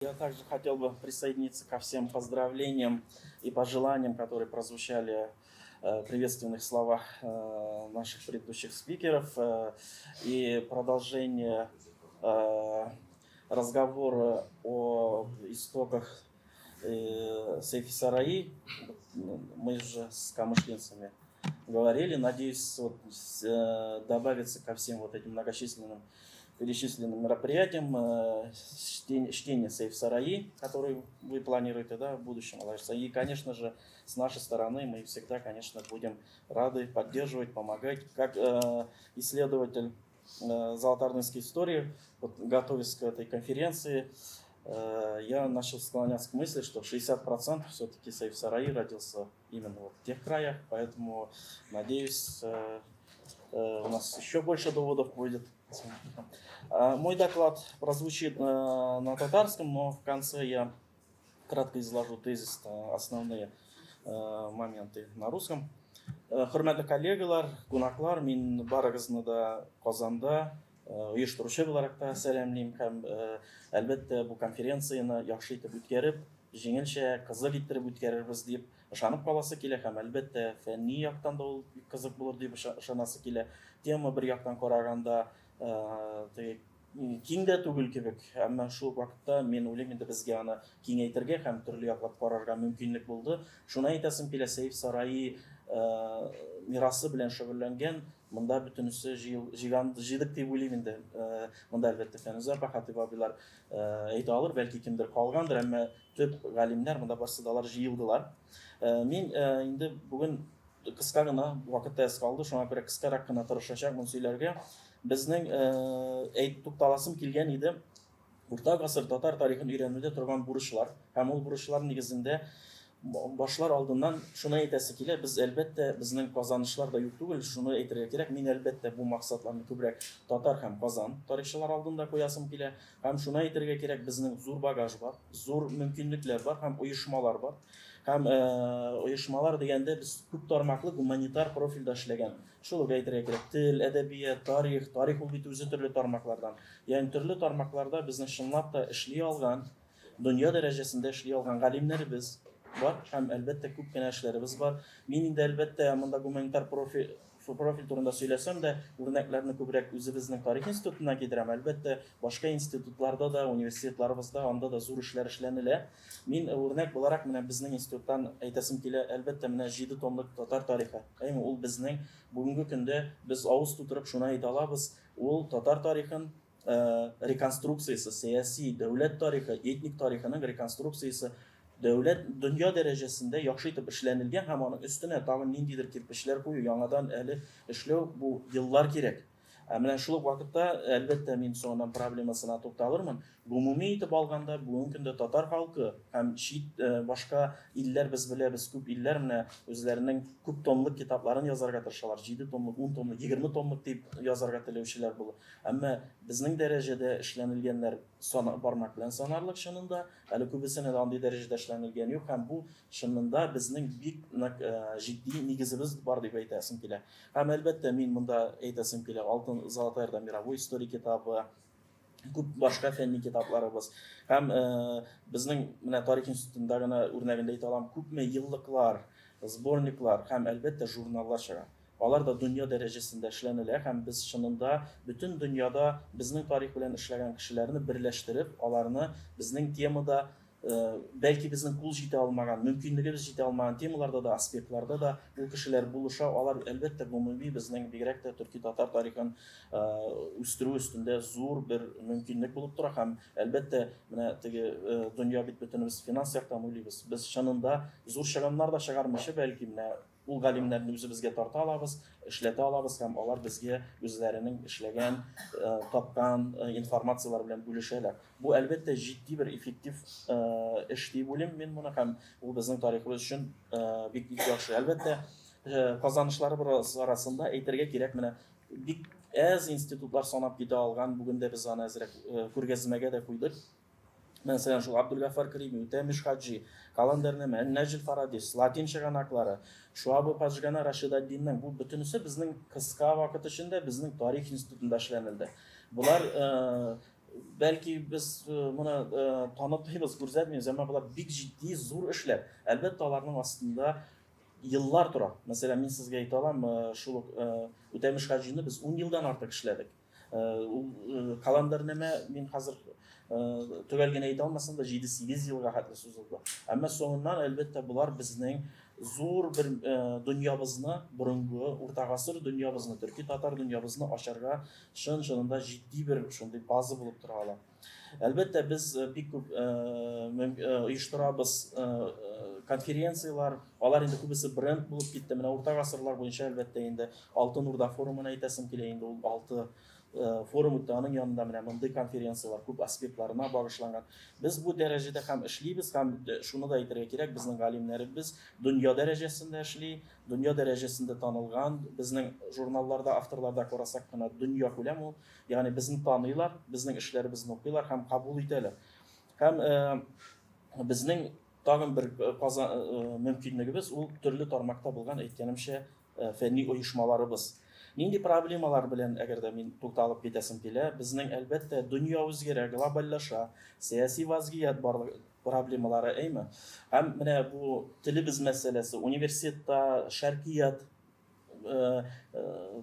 Я также хотел бы присоединиться ко всем поздравлениям и пожеланиям, которые прозвучали в приветственных словах наших предыдущих спикеров. И продолжение разговора о истоках Сейфи Сараи. Мы уже с камышлинцами говорили. Надеюсь, добавиться ко всем вот этим многочисленным перечисленным мероприятиям чтение Сейф Сараи, который вы планируете, в будущем. И, конечно же, с нашей стороны мы всегда, конечно, будем рады поддерживать, помогать. Как исследователь золотоордынской истории, готовясь к этой конференции, я начал склоняться к мысли, что 60% все-таки Сейф Сараи родился именно в тех краях, поэтому, надеюсь, у нас еще больше доводов будет. Мой доклад прозвучит на татарском, но в конце я кратко изложу тезис, основные моменты на русском. Hürmetli коллегалар, кунаклар, мен барыгызны да Казанда оештыручы буларак та сәламлыйм һәм әлбәттә бу конференцияны яхшы итеп үткәреп, җиңелчә, кызык иттереп үткәрербез дип ышанып каласы килә һәм әлбәттә фәнни яктан да ул кызык булыр дип ышанасы килә. Тема бер яктан караганда киң дә түгел кебек, әмма шул вакытта мен уйлыйм инде безгә аны киңәйтергә һәм төрле яклап карарга мөмкинлек булды. Шуны әйтәсем килә, Сейф Сараи мирасы белән шөгыльләнгән, монда бөтенесе җыйдык дип уйлыйм инде. Монда әлбәттә Фәнүзә Хатип абыйлар әйтә алыр, бәлки кемдер калгандыр, әмма төп галимнәр монда барсы да җыелдылар. Мин инде бүген кыска гына вакытта әз калды, шуңа күрә кыскарак кына тырышачакмын сөйләргә. Безнең тукталасым килгән иде урта гасыр татар тарихын өйрәнүдә торган бурычлар. Һәм ул бурычлар нигезендә башлар алдыннан шуны әйтәсе килә, без әлбәттә безнең казанышлар да юк түгел, шуны әйтергә кирәк. Мин әлбәттә бу максатларны күбрәк татар һәм Казан тарихчылар алдында куясым килә. Һәм шуны әйтергә кирәк, безнең зур багаж бар, зур мөмкинлекләр бар һәм оешмалар бар. Һәм оешмалар дигәндә без күп тармаклы гуманитар профильдә эшләгән. Шул ук әйтергә кирәк. Тел, әдәбият, тарих ул бит үзе төрле тармаклардан. Ягъни төрле тармакларда безнең чынлап та эшли алган, дөнья дәрәҗәсендә эшли алган галимнәребез бар һәм әлбәттә күп кенә эшләребез бар. Мин инде әлбәттә монда гуманитар профиль турында сөйләсәм дә, үрнәкләрне күбрәк үзебезнең тарих институтына китерәм. Әлбәттә башка институтларда да, университетларыбызда анда да зур эшләр эшләнелә. Мин үрнәк буларак менә безнең институттан әйтәсем килә, әлбәттә менә 7 томлык татар тарихы. Әйме ул безнең бүгенге көндә без авыз тутырып шуны әйтә алабыз. Ул татар тарихын реконструкциясе, сәяси, дәүләт тарихы, этник тарихының реконструкциясе дәүләт дөнья дәрәҗәсендә яхшы итеп эшләнелгән һәм аның өстенә тагын ниндидер кирпечләр кую, яңадан әле эшләү бу еллар кирәк. Менә шул ук вакытта әлбәттә мин соңыннан проблемасына тукталырмын. Гомуми итеп алганда бүгенге көндә татар халкы һәм башка илләр без беләбез, күп илләр менә үзләренең күп томлык китапларын язарга тырышалар. 7 томлык, 10 томлык, 20 томлык дип язарга теләүчеләр булыр. Әмма безнең дәрәҗәдә эшләнелгәннәр бармак белән санарлык чынында, әле күбесенә дә андый дәрәҗәдә эшләнелгән юк һәм бу чынында безнең бик җитди нигезебез бар дип әйтәсем килә. Һәм әлбәттә мин монда әйтәсем килә, Алтын Золотая Орда мировой история китабы, күп башка фәнни китапларыбыз. Һәм безнең менә тарих институтында гына үрнәгендә әйтә алам, күпме еллыклар, сборниклар һәм әлбәттә журналлар чыга. Алар да дөнья дәрәҗәсендә эшләнелә һәм без чынында бөтен дөньяда безнең тарих белән эшләгән кешеләрне берләштереп, аларны безнең темада бәлки безнең кул җитә алмаган, мөмкинлегебез җитә алмаган темаларда да, аспектларда да ул кешеләр булыша, алар әлбәттә гомуми безнең бигрәк тә төрки татар тарихын үстерү өстендә зур бер мөмкинлек булып тора һәм әлбәттә менә теге дөнья бит бөтенебез финанс яктан уйлыйбыз. Без чынында зур чыгымнар да чыгармыйча бәлки менә ул галимнәрне үзебезгә тарта алабыз, эшләтә алабыз һәм алар безгә үзләренең эшләгән, тапкан информациялар белән бүлешәләр. Бу әлбәттә җитди бер эффектив эш дип уйлыйм мин моны һәм ул безнең тарихыбыз өчен бик яхшы. Әлбәттә казанышларыбыз арасында әйтергә кирәк, менә бик әз институтлар санап китә алган, бүген дә без аны әзрәк күргәзмәгә дә куйдык. Мәсәлән, шул Абдулгафар Карими, Тәмиш Хаджи, Каландәрнәмә, Нәҗил Фарадис, Латин чыганаклары, Шуабы Пажгана Рашидаддинның бу бөтенесе безнең кыска вакыт эчендә безнең тарих институтында эшләнелде. Булар Belki biz buna tanıtmayız, күрсәтмибез, әмма булар бик җитди, зур эшләр. Әлбәттә, аларның астында yıllar тора. Mesela мин сезгә әйтә алам, шул ук Үтәмеш Хаҗины без 10 елдан артык эшләдек. Календар нәмә мин хәзер төгәл генә әйтә алмасам да 7-8 елга хәтле сузылды. Әмма соңыннан әлбәттә булар безнең зур бер дөньябызны, борынгы урта гасыр дөньябызны, төрки татар дөньябызны ачарга чын-чынында җитди бер шундый база булып тора ала. Әлбәттә без бик күп оештырабыз конференциялар, алар инде күбесе бренд булып китте. Менә урта гасырлар буенча әлбәттә инде Алтын Урда форумын әйтәсем килә, инде ул 6 форум үтте, аның янында менә мондый конференциялар күп аспектларына багышланган. Без бу дәрәҗәдә һәм эшлибез, һәм шуны да әйтергә кирәк, безнең галимнәребез дөнья дәрәҗәсендә эшли, дөнья дәрәҗәсендә танылган, безнең журналларда, авторларда карасак кына дөнья күләм ул, ягъни безне таныйлар, безнең эшләребезне укыйлар һәм кабул итәләр. Һәм безнең тагын бер мөмкинлегебез ул төрле тармакта булган, әйткәнемчә, фәнни оешмаларыбыз. Нинди проблемалар белән әгәр дә мин тукталып китәсем килә, безнең әлбәттә дөнья үзгәрә, глобальлаша, сәяси вазгыять барлык проблемалары әйме. Һәм менә бу телебез мәсьәләсе, университетта шәркият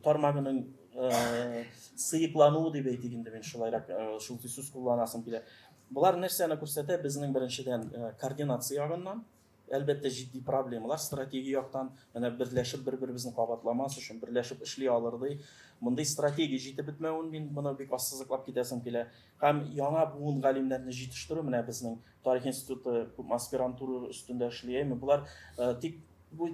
тармагының сыйыклануы дип әйтик инде, мин шулайрак шул сүз кулланасым килә. Булар нәрсәне күрсәтә? Безнең беренчедән координация ягыннан, әлбәттә җитди проблемалар, стратегия яктан, менә берләшеп бер-беребезне кабатламас өчен берләшеп эшли алырдай. Мондый стратегия җитеп бетмәвен мин моны бик ассызыклап китәсем килә. Һәм яңа буын галимнәрне җитештерү, менә безнең Тарих институты аспирантура өстендә эшли. Булар тик бу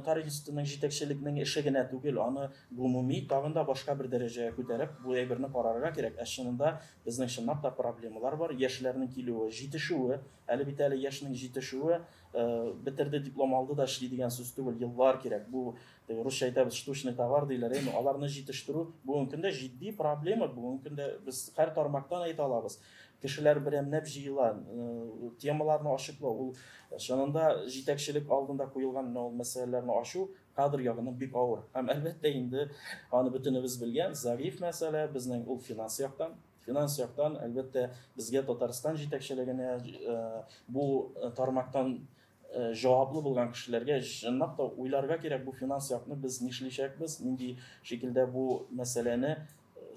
Тарих институтының җитәкчелегенең эше генә түгел, аны гомуми тагын да башка бер дәрәҗәгә күтәреп, бу әйберне карарга кирәк. Чынында безнең чынлап та проблемалар бар. Яшьләрнең килүе, җитешүе, әле бит әле яшьнең җитешүе, бетерде, диплом алды да эшли дигән сүз түгел, еллар кирәк. Бу русча әйтәбез, штучный товар диләр, аларны җитештерү бүгенге көндә җитди проблема, бүгенге көндә без һәр тармактан әйтә алабыз. Кешеләр берәмләп җыела, темаларны ачыклау, ул чынында җитәкчелек алдында куелган ул мәсьәләләрне ачу кадр ягыннан бик авыр. Һәм әлбәттә инде аны бөтенебез белгән, зәгыйфь мәсьәлә безнең ул финанс яктан. Финанс яктан әлбәттә безгә Татарстан җитәкчелегенә бу тармактан җаваплы булган кешеләргә чынлап та уйларга кирәк, бу финанс якны без нишләячәкбез, нинди шикелдә бу мәсьәләне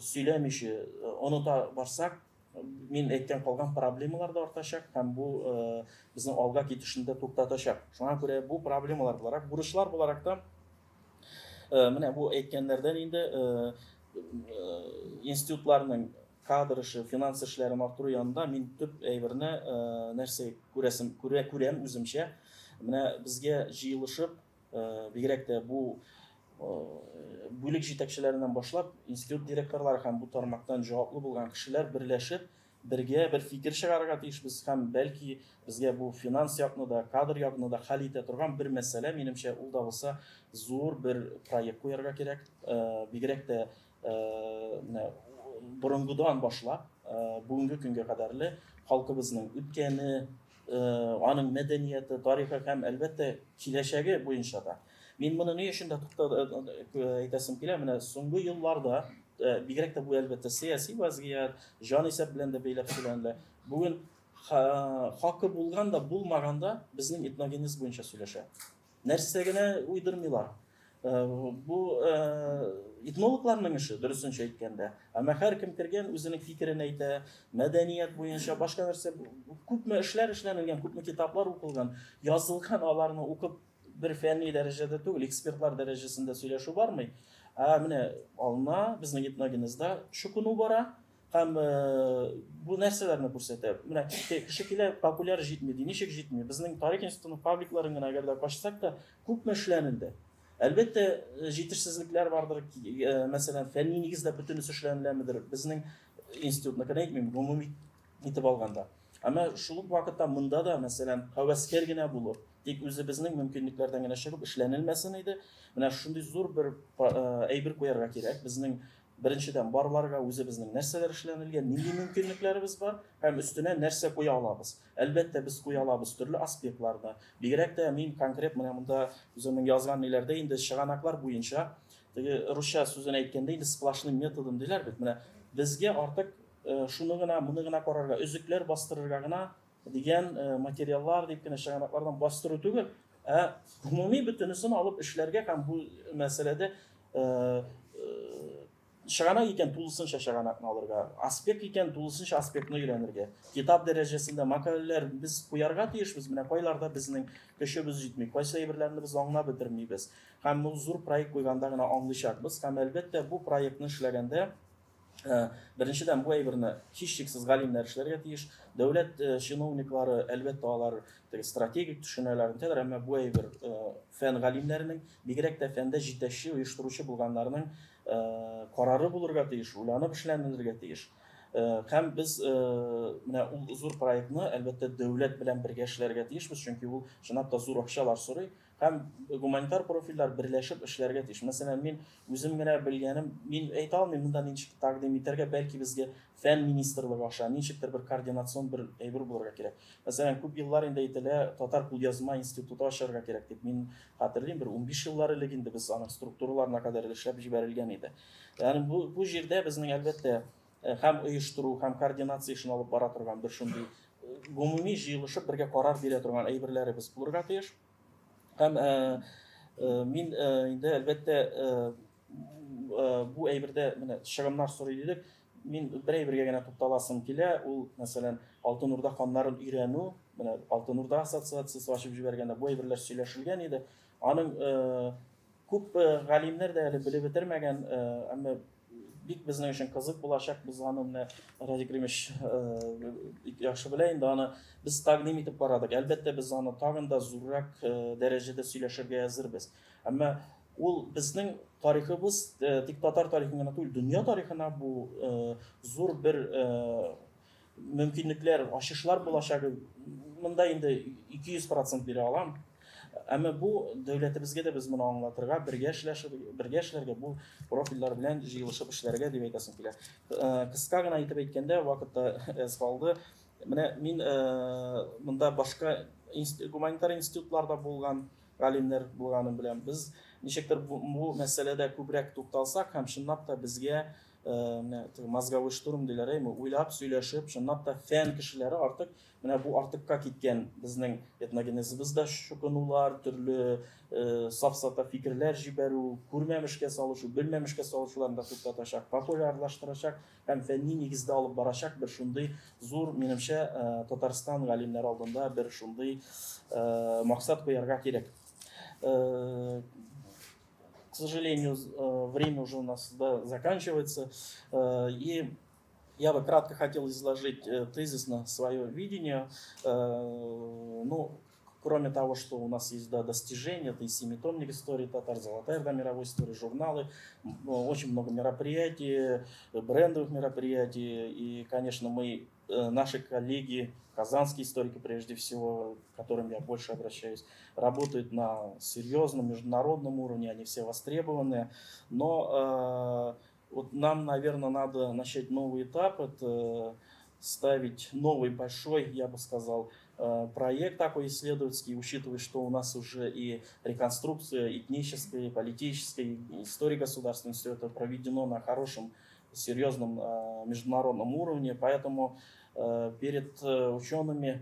сөйләмичә оныта барсак, мин әйткән калган проблемалар да артачак һәм бу безнең алга китешендә туктатачак. Шуңа күрә бу проблемалар буларак, бурычлар буларак та менә бу әйткәннәрдән инде институтларның кадр эше, финанс эшләрен арттыру янында мин төп әйберне нәрсә күрәм үземчә. Менә безгә җыелышып, бигрәк тә бу бүлек җитәкчеләреннән башлап, институт директорлары һәм бу тармактан җаваплы булган кешеләр берләшеп, бергә бер фикер чыгарырга тиешбез һәм бәлки безгә бу финанс якны да, кадр якны да хәл итә торган бер мәсьәлә, минемчә, ул да булса зур бер проект куярга кирәк. Бигрәк тә менә борынгыдан башлап, бүгенге көнгә кадәрле халкыбызның үткәне, аның мәдәнияте, тарихы һәм әлбәттә киләчәге буенча да. Мин моны ни өчен дә әйтәсем килә, менә соңгы елларда бигрәк тә бу әлбәттә сәяси вазгыять, җан исәп белән дә бәйләп сөйләнелә. Бүген хакы булган да, булмаган да безнең этногенез буенча сөйләшә. Нәрсә генә уйдырмыйлар. Бу этнологларның эше, дөресенчә әйткәндә. Әмма һәркем кергән үзенең фикерен әйтә, мәдәният буенча башка нәрсә, күпме эшләр эшләнелгән, күпме китаплар укылган, язылган, аларны укып бер фәнни дәрәҗәдә түгел, экспертлар дәрәҗәсендә сөйләшү бармый. Менә ална безнең этногенезда шукыну бара һәм бу нәрсәләрне күрсәтә. Менә кеше килә, популяр җитми, ничек җитми. Безнең Тарих институтының пабликларын гына әгәр дә качсак та, күпме эшләнелде. Әлбәттә җитешсезлекләр бардыр. Мәсәлән, фәнни нигездә бөтенесе эшләнеләмедер. Безнең институтны әйтмим, гомуми итеп алганда. Әмма шул ук вакытта монда да, мәсәлән, хәвәскәр генә булып, тик үзебезнең мөмкинлекләрдән генә чыгып эшләнелмәсен иде. Менә шундый зур бер әйбер куярга кирәк. Безнең беренчедән барларга үзебезнең нәрсәләр эшләнелгән, нинди мөмкинлекләребез бар һәм өстенә нәрсә куя алабыз. Әлбәттә без куя алабыз төрле аспектларда. Бигрәк тә мин конкрет менә монда үземнең язган ниләрдә инде чыганаклар буенча, теге русча сүзен әйткәндә инде сплошным методом диләр бит. Менә безгә артык шуны гына, моны гына карарга, өзекләр бастырырга гына дигән материаллар дип кенә чыганаклардан бастыру түгел, гомуми бөтенесен алып эшләргә һәм бу мәсьәләдә чыганак икән тулысынча чыганакны алырга, аспект икән тулысынча аспектны өйрәнергә. Китап дәрәҗәсендә макаләләр без куярга тиешбез, менә кайларда безнең көчебез җитми, кайсы әйберләрне без аңлап бетермибез. Һәм бу зур проект куйганда гына аңлыйчакбыз. Һәм әлбәттә бу проектны эшләгәндә беренчедән бу әйберне һичшиксез галимнәр эшләргә тиеш. Дәүләт чиновниклары әлбәттә алар стратегик төшенәләр, әмма бу әйбер фән галимнәренең, бигрәк тә фәндә җитәкче, оештыручы булганнарның карары булырга тиеш, уйланып эшләнергә тиеш. Һәм без менә ул зур проектны әлбәттә дәүләт белән бергә эшләргә тиешбез, чөнки ул чынлап та зур акчалар сорый. Һәм гуманитар профильләр берләшеп эшләргә тиеш. Мәсәлән, мин үзем генә белгәнем, мин әйтә алмыйм монда ничек тәкъдим итәргә, бәлки безгә фән министрлыгы аша ничектер бер координацион бер әйбер булырга кирәк. Мәсәлән, күп еллар инде әйтелә, Татар кулъязма институты ачарга кирәк дип. Мин хәтерлим, бер 15 еллар элек инде без аның структураларына кадәр эшләп җибәрелгән иде. Ягъни бу җирдә безнең әлбәттә һәм оештыру, һәм координация эшен алып бара торган бер шундый гомуми җыелышып бергә карар бирә торган әйберләребез булырга тиеш. Һәм мин инде әлбәттә бу әйбердә менә чыгымнар сорый дидек. Мин бер әйбергә генә тукталасым килә. Ул мәсәлән Алтын Урда ханнарын өйрәнү, менә Алтын Урда ассоциациясе ачып җибәргәндә бу әйберләр сөйләшелгән иде. Аның күп галимнәр дә әле белеп бетермәгән, әмма бик безнең өчен кызык булачак. Без аны менә Радик Римич яхшы белә инде, аны без тәкъдим итеп барадык. Әлбәттә без аны тагын да зуррак дәрәҗәдә сөйләшергә әзербез. Әмма ул безнең тарихыбыз тик татар тарихын гына түгел, дөнья тарихына бу зур бер мөмкинлекләр, ачышлар булачагы. Монда инде 200% бирә алам. Әмма бу дәүләтебезгә дә без моны аңлатырга, бергә эшләргә, бу профильләр белән җыелышып эшләргә дип әйтәсем килә. Кыска гына итеп әйткәндә, вакытта әз калды. Менә мин монда башка гуманитар институтларда булган галимнәр булганын беләм. Без ничектер бу мәсьәләдә күбрәк тукталсак һәм чынлап та безгә мозговой штурм диләр, уйлап сөйләшеп, чынлап та фән кешеләре артык, менә бу артыкка киткән безнең этногенезыбызда шукынулар, төрле сафсата фикерләр җибәрү, күрмәмешкә салышу, белмәмешкә салышуларны да туктатачак, популярлаштырачак һәм фәнни нигездә алып барачак бер шундый зур, минемчә, Татарстан галимнәре алдында бер шундый максат куярга кирәк. К сожалению, время уже у нас заканчивается, и я бы кратко хотел изложить тезисно свое видение. Ну, кроме того, что у нас есть достижения, это и 7-томник истории татар, Золотая Орда мировой истории, журналы, очень много мероприятий, брендовых мероприятий, и, конечно, наши коллеги, казанские историки, прежде всего, к которым я больше обращаюсь, работают на серьезном международном уровне, они все востребованы. Но вот нам, наверное, надо начать новый этап, это ставить новый большой, я бы сказал, проект такой исследовательский, учитывая, что у нас уже и реконструкция этническая, и политическая, и история государственной, все это проведено на хорошем, серьезном международном уровне, поэтому перед учеными,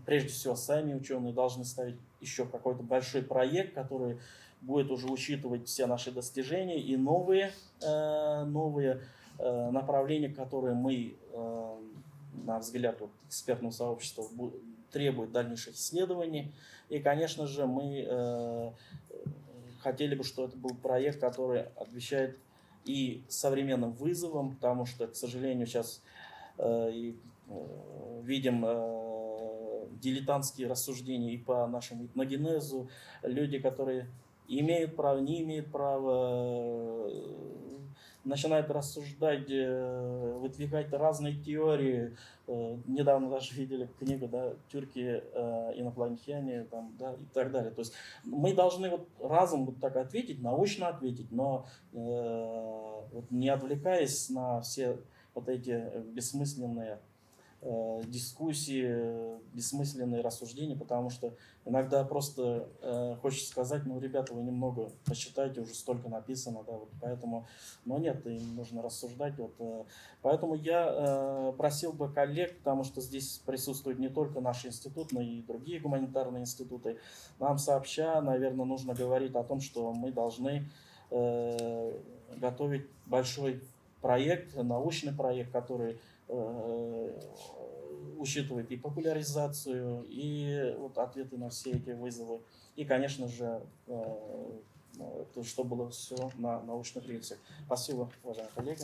прежде всего сами ученые должны ставить еще какой-то большой проект, который будет уже учитывать все наши достижения и новые направления, которые мы, на взгляд экспертного сообщества, требуют дальнейших исследований. И, конечно же, мы хотели бы, чтобы это был проект, который отвечает и современным вызовам, потому что, к сожалению, сейчас видим дилетантские рассуждения и по нашему этногенезу, люди, которые имеют право, не имеют права, начинают рассуждать, выдвигать разные теории. Недавно даже видели книгу, да, «Тюрки, инопланетяне», там, да, и так далее. То есть мы должны вот разом вот так ответить, научно ответить, но вот не отвлекаясь на все вот эти бессмысленные дискуссии, бессмысленные рассуждения, потому что иногда просто хочется сказать, ну, ребята, вы немного посчитайте, уже столько написано, да, вот поэтому, но нет, им нужно рассуждать, вот, поэтому я просил бы коллег, потому что здесь присутствует не только наш институт, но и другие гуманитарные институты, нам сообща, наверное, нужно говорить о том, что мы должны готовить большой проект, научный проект, который учитывает и популяризацию, и вот ответы на все эти вызовы. И, конечно же, то, что было все на научных лекциях. Спасибо, уважаемые коллеги.